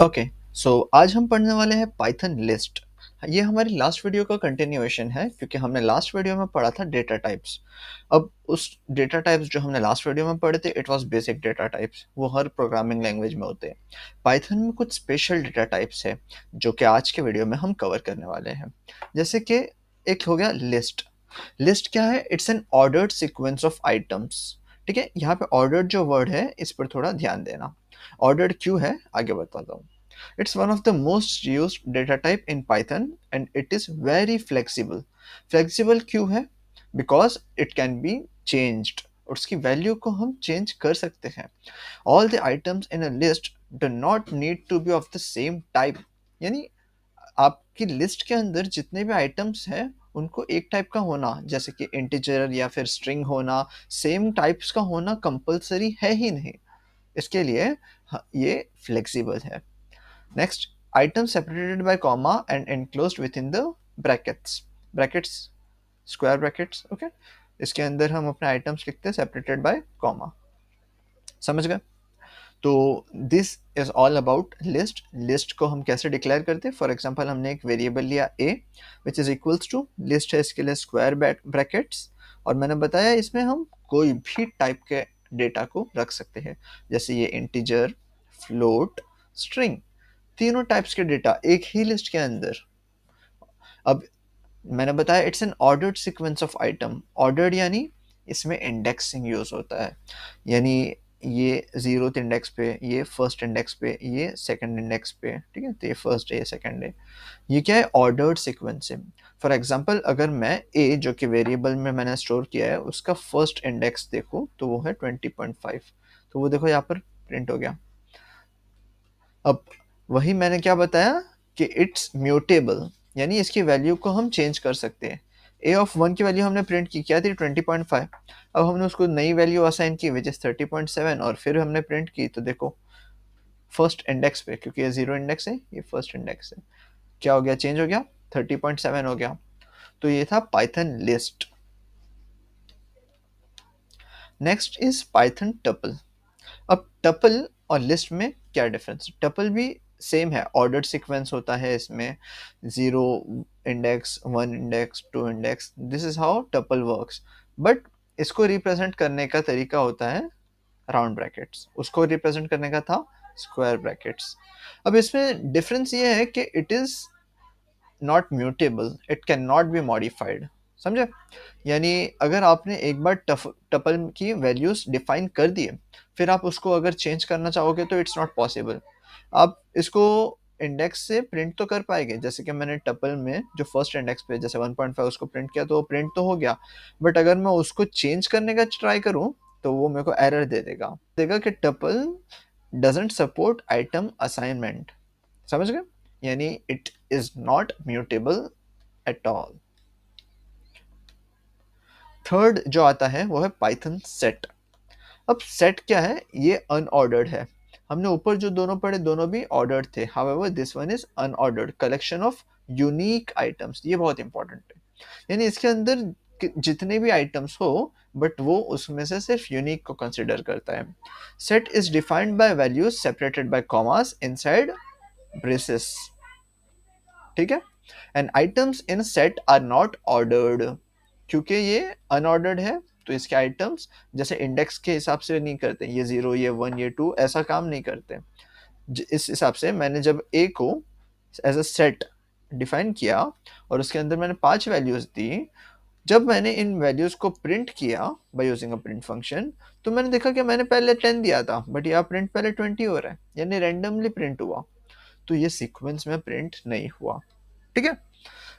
Okay, सो आज हम पढ़ने वाले हैं पाइथन लिस्ट। ये हमारी लास्ट वीडियो का कंटिन्यूएशन है क्योंकि हमने लास्ट वीडियो में पढ़ा था डेटा टाइप्स। अब उस डेटा टाइप्स जो हमने लास्ट वीडियो में पढ़े थे it was basic data types, वो हर प्रोग्रामिंग लैंग्वेज में होते हैं। पाइथन में कुछ स्पेशल डेटा टाइप्स है जो कि आज के वीडियो में हम कवर करने वाले हैं। जैसे कि एक हो गया लिस्ट। लिस्ट क्या है? It's an ordered sequence of items. ठीक है, यहाँ पे ऑर्डर्ड जो वर्ड है इस पर थोड़ा ध्यान देना। ऑर्डर्ड क्यों है आगे बताता हूँ। It's one of the most used data type in Python and it is very flexible. Flexible क्यों है? Because it can be changed. और उसकी वैल्यू को हम चेंज कर सकते हैं। All the items in a list do not need to be of the same type. यानी आपकी लिस्ट के अंदर जितने भी आइटम्स हैं उनको एक टाइप का होना, जैसे कि इंटीजर या फिर स्ट्रिंग होना, सेम टाइप्स का होना कंपलसरी है ही नहीं। इसके लिए ये फ्लेक्सिबल है। Next, items separated by comma and enclosed within the brackets. Brackets, square brackets, okay? इसके अंदर हम अपने आइटम्स लिखते हैं सेपरेटेड बाय कॉमा। समझ गए? तो this is all about list. List को हम कैसे डिक्लेयर करते हैं? फॉर एग्जांपल हमने एक वेरिएबल लिया a which is equals to, list है इसके लिए स्क्वायर ब्रैकेट्स, और मैंने बताया इसमें हम कोई भी टाइप के डेटा को रख सकते हैं, जैसे ये इंटीजर, फ्लोट, स्ट्रिंग, तीनों टाइप्स के डेटा एक ही लिस्ट के अंदर। अब मैंने बताया it's an ordered sequence of item. Ordered यानी इसमें इंडेक्सिंग यूज होता है, यानी ये जीरोथ इंडेक्स पे, ये फर्स्ट इंडेक्स पे, ये सेकंड इंडेक्स पे। ठीक है, तो ये फर्स्ट है, ये सेकंड है। ये क्या है? ऑर्डर्ड सीक्वेंस है। फॉर एग्जांपल अगर मैं a जो कि वेरिएबल में मैंने स्टोर किया है उसका फर्स्ट इंडेक्स देखूं तो वो है 20.5, तो वो देखो यहाँ पर प्रिंट हो गया। अब वही मैंने क्या बताया कि इट्स म्यूटेबल, यानी इसकी वैल्यू को हम चेंज कर सकते हैं। a ऑफ 1 की वैल्यू हमने प्रिंट की, क्या थी? 20.5। अब हमने उसको नई वैल्यू असाइन की विच इज 30.7, और फिर हमने प्रिंट की तो देखो फर्स्ट इंडेक्स पे, क्योंकि ये जीरो इंडेक्स है, ये फर्स्ट इंडेक्स है, क्या हो गया? चेंज हो गया, 30.7 हो गया। तो ये था Python list. Next is Python tuple. अब टपल और लिस्ट में क्या डिफरेंस? टपल भी सेम है, ऑर्डर्ड सीक्वेंस होता है इसमें, zero index, one index, two index, this is how tuple works. But इसको रिप्रेजेंट करने का तरीका होता है राउंड ब्रैकेट्स, उसको रिप्रेजेंट करने का था स्क्वायर ब्रैकेट्स। अब इसमें डिफरेंस ये है कि it is not mutable, it can not be modified. समझे? यानी अगर आपने एक बार टपल की वैल्यूज डिफाइन कर दिए, फिर आप उसको अगर चेंज करना चाहोगे तो इट्स नॉट पॉसिबल। आप इसको इंडेक्स से प्रिंट तो कर पाएंगे, जैसे कि मैंने टपल में जो फर्स्ट इंडेक्स पे जैसे 1.5 उसको प्रिंट किया तो वो प्रिंट तो हो गया, बट अगर मैं उसको चेंज करने का ट्राई करूं तो वो मेरे को एरर दे देगा, कि tuple doesn't support item assignment. समझ गए? यानी it is not mutable at all. Third जो आता है वो है पाइथन सेट। अब सेट क्या है? ये अनऑर्डर्ड है। हमने ऊपर जो दोनों पढ़े दोनों भी ऑर्डर्ड थे, however this one is unordered collection of unique items. ये बहुत इंपॉर्टेंट है, यानी इसके अंदर जितने भी आइटम्स हो बट वो उसमें से सिर्फ यूनिक को कंसिडर करता है। Set is defined by values separated by commas inside braces. ठीक है, and items in set are not ordered. क्योंकि ये अनऑर्डर्ड है तो इसके आइटम्स जैसे इंडेक्स के हिसाब से नहीं करते, ये जीरो, ये वन, ये टू, ऐसा काम नहीं करते। इस हिसाब से मैंने जब ए को एज अ सेट डिफाइन किया और उसके अंदर मैंने 5 वैल्यूज दी, जब मैंने इन वैल्यूज को प्रिंट किया by using a print function, तो मैंने देखा कि मैंने पहले 10 दिया था बट यहाँ प्रिंट पहले 20 हो रहा है, यानी रैंडमली प्रिंट हुआ, तो ये सीक्वेंस में प्रिंट नहीं हुआ। ठीक है,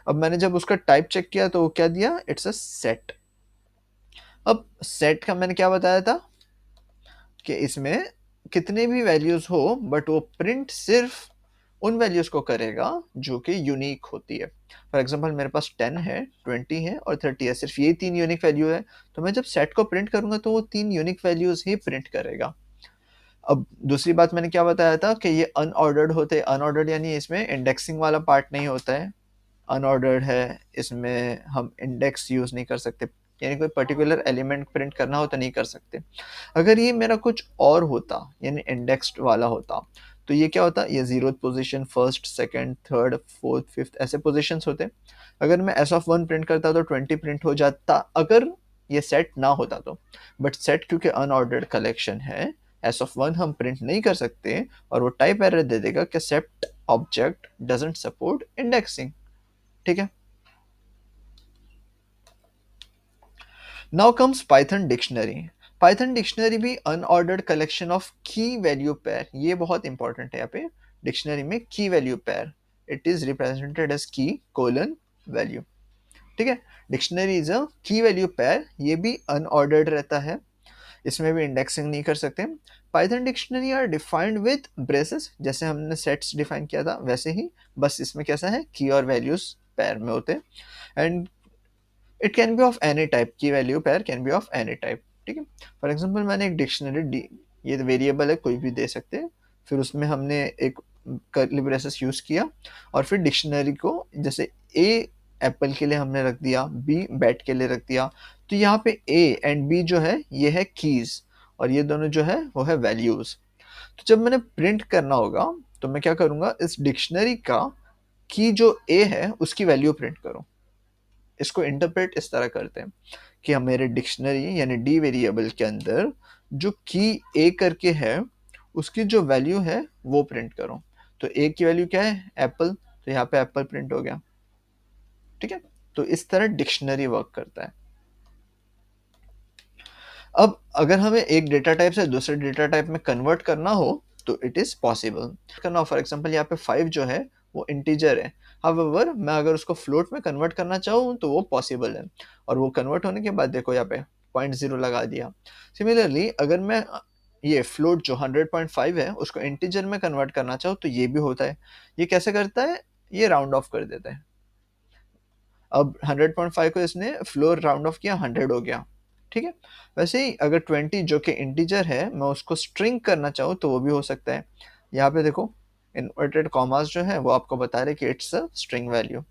अब मैंने जब उसका टाइप चेक किया तो वो क्या दिया? It's a set. अब सेट का मैंने क्या बताया था कि इसमें कितने भी वैल्यूज हो बट वो प्रिंट सिर्फ उन वैल्यूज को करेगा जो कि यूनिक होती है। फॉर एग्जांपल मेरे पास 10 है, 20 है और 30 है, सिर्फ ये तीन यूनिक वैल्यू है, तो मैं जब सेट को प्रिंट करूंगा तो वो तीन यूनिक वैल्यूज ही प्रिंट करेगा। अब दूसरी बात मैंने क्या बताया था कि ये अनऑर्डर्ड होते हैं। अनऑर्डर्ड यानी इसमें इंडेक्सिंग वाला पार्ट नहीं होता है, अनऑर्डर्ड है, इसमें हम इंडेक्स यूज नहीं कर सकते, यानी कोई पर्टिकुलर एलिमेंट प्रिंट करना हो तो नहीं कर सकते। अगर ये मेरा कुछ और होता यानी इंडेक्स्ड वाला होता तो ये क्या होता है, ये zeroth position, first, second, third, fourth, fifth, ऐसे पोजीशंस होते हैं। अगर मैं एस ऑफ वन प्रिंट करता तो 20 प्रिंट हो जाता अगर ये सेट ना होता तो। बट सेट क्योंकि अनऑर्डर्ड कलेक्शन है, एस ऑफ वन हम प्रिंट नहीं कर सकते, और वो टाइप एरर दे देगा कि set object doesn't support indexing. ठीक है। Now comes Python dictionary. Python dictionary भी unordered collection of key value pair, ये बहुत इंपॉर्टेंट है यहाँ पे। डिक्शनरी में key value pair, it is represented as key colon value. ठीक है। डिक्शनरी इज अ की वैल्यू पेयर, ये भी अनऑर्डर्ड रहता है, इसमें भी इंडेक्सिंग नहीं कर सकते। Python dictionary are defined with braces, जैसे हमने सेट्स डिफाइन किया था वैसे ही, बस इसमें कैसा है, की और वैल्यूज पेयर में होते हैं। And it can be of any type, की value pair can be of any type. ठीक है। फॉर एग्जांपल मैंने एक डिक्शनरी डी, ये वेरिएबल है कोई भी दे सकते हैं, फिर उसमें हमने एक कर्ली ब्रेसेस यूज किया, और फिर डिक्शनरी को जैसे ए एप्पल के लिए हमने रख दिया, बी बैट के लिए रख दिया, तो यहाँ पे ए एंड बी जो है ये है कीज, और ये दोनों जो है वो है वैल्यूज। तो जब मैंने प्रिंट करना होगा तो मैं क्या करूंगा, इस डिक्शनरी का की जो ए है उसकी वैल्यू प्रिंट करूं। इसको इंटरप्रेट इस तरह करते हैं कि हम मेरे डिक्शनरी यानी डी वेरिएबल के अंदर जो की ए करके है उसकी जो वैल्यू है वो प्रिंट करो। तो ए की वैल्यू क्या है, एप्पल, तो यहाँ पे एप्पल प्रिंट हो गया। ठीक है। तो इस तरह डिक्शनरी वर्क करता है। अब अगर हमें एक डेटा टाइप से दूसरे डेटा टाइप में कन्वर्ट करना हो तो इट इज पॉसिबल करना। फॉर एग्जांपल यहाँ पे 5 जो है वो इंटीजर है, हाउएवर मैं अगर उसको फ्लोट में कन्वर्ट करना चाहूँ तो वो पॉसिबल है, और वो कन्वर्ट होने के बाद देखो यहाँ पे 0.0 लगा दिया। सिमिलरली अगर मैं ये फ्लोट जो 100.5 है उसको इंटीजर में कन्वर्ट करना चाहूँ तो ये भी होता है। ये कैसे करता है, ये राउंड ऑफ कर देता है। अब 100.5 को इसने फ्लोर राउंड ऑफ किया, 100 हो गया। ठीक है। वैसे ही अगर 20 जो कि इंटीजर है मैं उसको स्ट्रिंग करना चाहूँ तो वो भी हो सकता है। यहाँ पे देखो इन्वर्टेड कॉमास जो है वो आपको बता रहे कि इट्स अ स्ट्रिंग वैल्यू।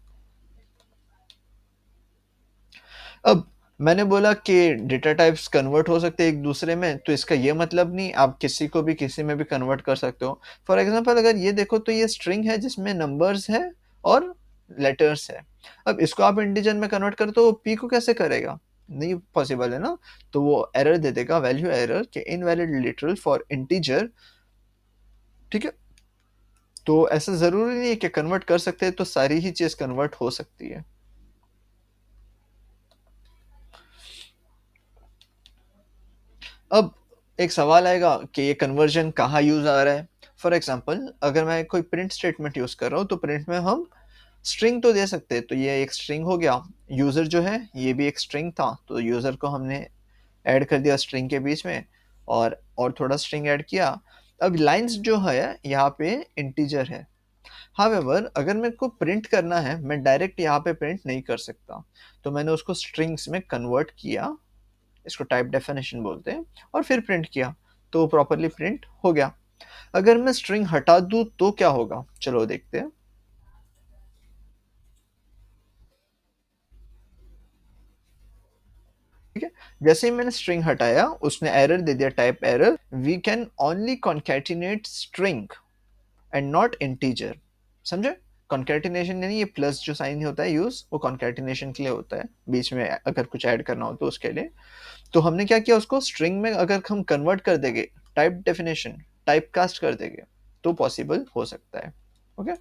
अब मैंने बोला कि डेटा टाइप्स कन्वर्ट हो सकते हैं एक दूसरे में, तो इसका ये मतलब नहीं आप किसी को भी किसी में भी कन्वर्ट कर सकते हो। फॉर एग्जांपल अगर ये देखो तो ये स्ट्रिंग है जिसमें नंबर्स है और लेटर्स है। अब इसको आप इंटीजर में कन्वर्ट कर तो पी को कैसे करेगा, नहीं पॉसिबल है ना। तो वो एरर दे देगा, वैल्यू एरर के इनवैलिड लिटरल फॉर इंटीजर। ठीक है। तो ऐसा जरूरी नहीं है कि कन्वर्ट कर सकते हैं तो सारी ही चीज कन्वर्ट हो सकती है। अब एक सवाल आएगा कि ये कन्वर्जन कहाँ यूज आ रहा है। फॉर एग्जाम्पल अगर मैं कोई प्रिंट स्टेटमेंट यूज कर रहा हूँ तो प्रिंट में हम स्ट्रिंग तो दे सकते हैं, तो ये एक स्ट्रिंग हो गया। यूजर जो है ये भी एक स्ट्रिंग था, तो यूजर को हमने ऐड कर दिया स्ट्रिंग के बीच में, और थोड़ा स्ट्रिंग ऐड किया। अब लाइंस जो है यहाँ पे इंटीजर है। हावेवर अगर मेरे को प्रिंट करना है मैं डायरेक्ट यहाँ पे प्रिंट नहीं कर सकता, तो मैंने उसको स्ट्रिंग्स में कन्वर्ट किया, इसको टाइप डेफिनेशन बोलते हैं, और फिर प्रिंट किया, तो प्रॉपरली प्रिंट हो गया। अगर मैं स्ट्रिंग हटा दूं तो क्या होगा, चलो देखते हैं। ठीक है। जैसे ही मैंने स्ट्रिंग हटाया उसने एरर दे दिया, type error, we can only concatenate string and not integer. समझे, कॉन्कैटिनेशन यानी ये प्लस जो साइन होता है यूज, वो कॉन्कैटिनेशन के लिए होता है, बीच में अगर कुछ ऐड करना हो तो उसके लिए। तो हमने क्या किया, उसको स्ट्रिंग में अगर हम कन्वर्ट कर देंगे, टाइप डेफिनेशन टाइप कास्ट कर देंगे, तो पॉसिबल हो सकता है। ओके।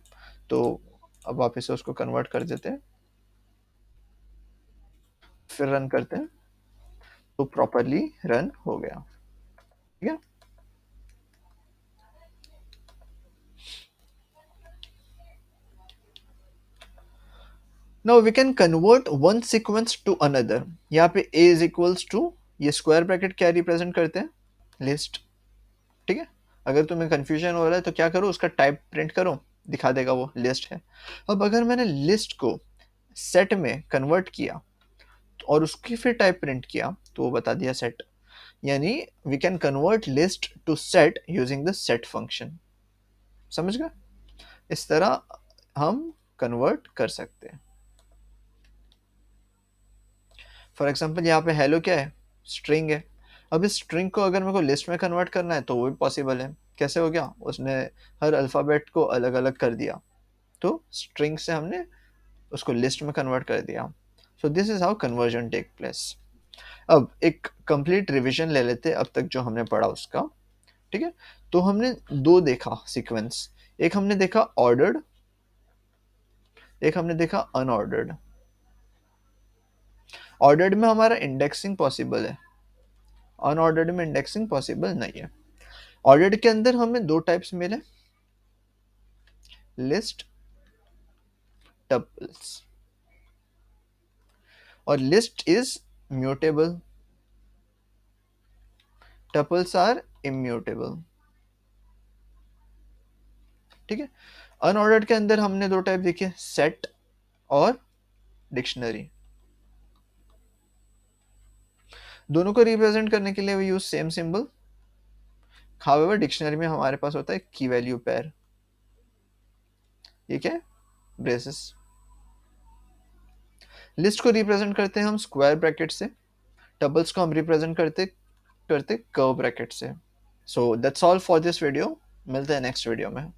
तो अब वापस से उसको कन्वर्ट कर देते हैं, फिर रन करते हैं, तो प्रॉपरली रन हो गया। ठीक है। Now we can convert one sequence to another. यहाँ पे a इज इक्वल्स टू, ये स्क्वायर ब्रैकेट क्या रिप्रेजेंट करते हैं, लिस्ट। ठीक है। अगर तुम्हें कंफ्यूजन हो रहा है तो क्या करो, उसका टाइप प्रिंट करो, दिखा देगा वो लिस्ट है। अब अगर मैंने लिस्ट को सेट में कन्वर्ट किया और उसकी फिर टाइप प्रिंट किया तो वो बता दिया सेट, यानी we can convert list to set using the set function. समझ गए, इस तरह हम कन्वर्ट कर सकते हैं। फॉर एग्जांपल यहाँ पे हेलो क्या है, स्ट्रिंग है। अब इस स्ट्रिंग को अगर मेरे को लिस्ट में कन्वर्ट करना है तो वो भी पॉसिबल है। कैसे हो गया? उसने हर अल्फ़ाबेट को अलग-अलग कर दिया, तो स्ट्रिंग से हमने उसको लिस्ट में कन्वर्ट कर दिया। So this is how conversion take place. अब एक कंप्लीट रिवीजन ले लेते हैं अब तक जो हमने पढ़ा उसका, ठीक है? तो हमने 2 देखा सीक्वेंस, एक हमने देखा ऑर्डर्ड, एक हमने देखा अनऑर्डर्ड। ऑर्डर्ड में हमारा इंडेक्सिंग पॉसिबल है, अनऑर्डर्ड में इंडेक्सिंग पॉसिबल नहीं है। ऑर्डर्ड के अंदर हमें 2 टाइप्स मिले, लिस्ट, टपल्स, और list is mutable, tuples are immutable, ठीक है? अनऑर्डर्ड के अंदर हमने 2 टाइप देखे, सेट और डिक्शनरी। दोनों को रिप्रेजेंट करने के लिए we use same symbol. However dictionary में हमारे पास होता है की वैल्यू पेयर, ये क्या है? ब्रेसेस। लिस्ट को रिप्रेजेंट करते हैं हम स्क्वायर ब्रैकेट से, टपल्स को हम रिप्रेजेंट करते करते कर्व ब्रैकेट से। So that's all for this video, मिलते हैं नेक्स्ट वीडियो में।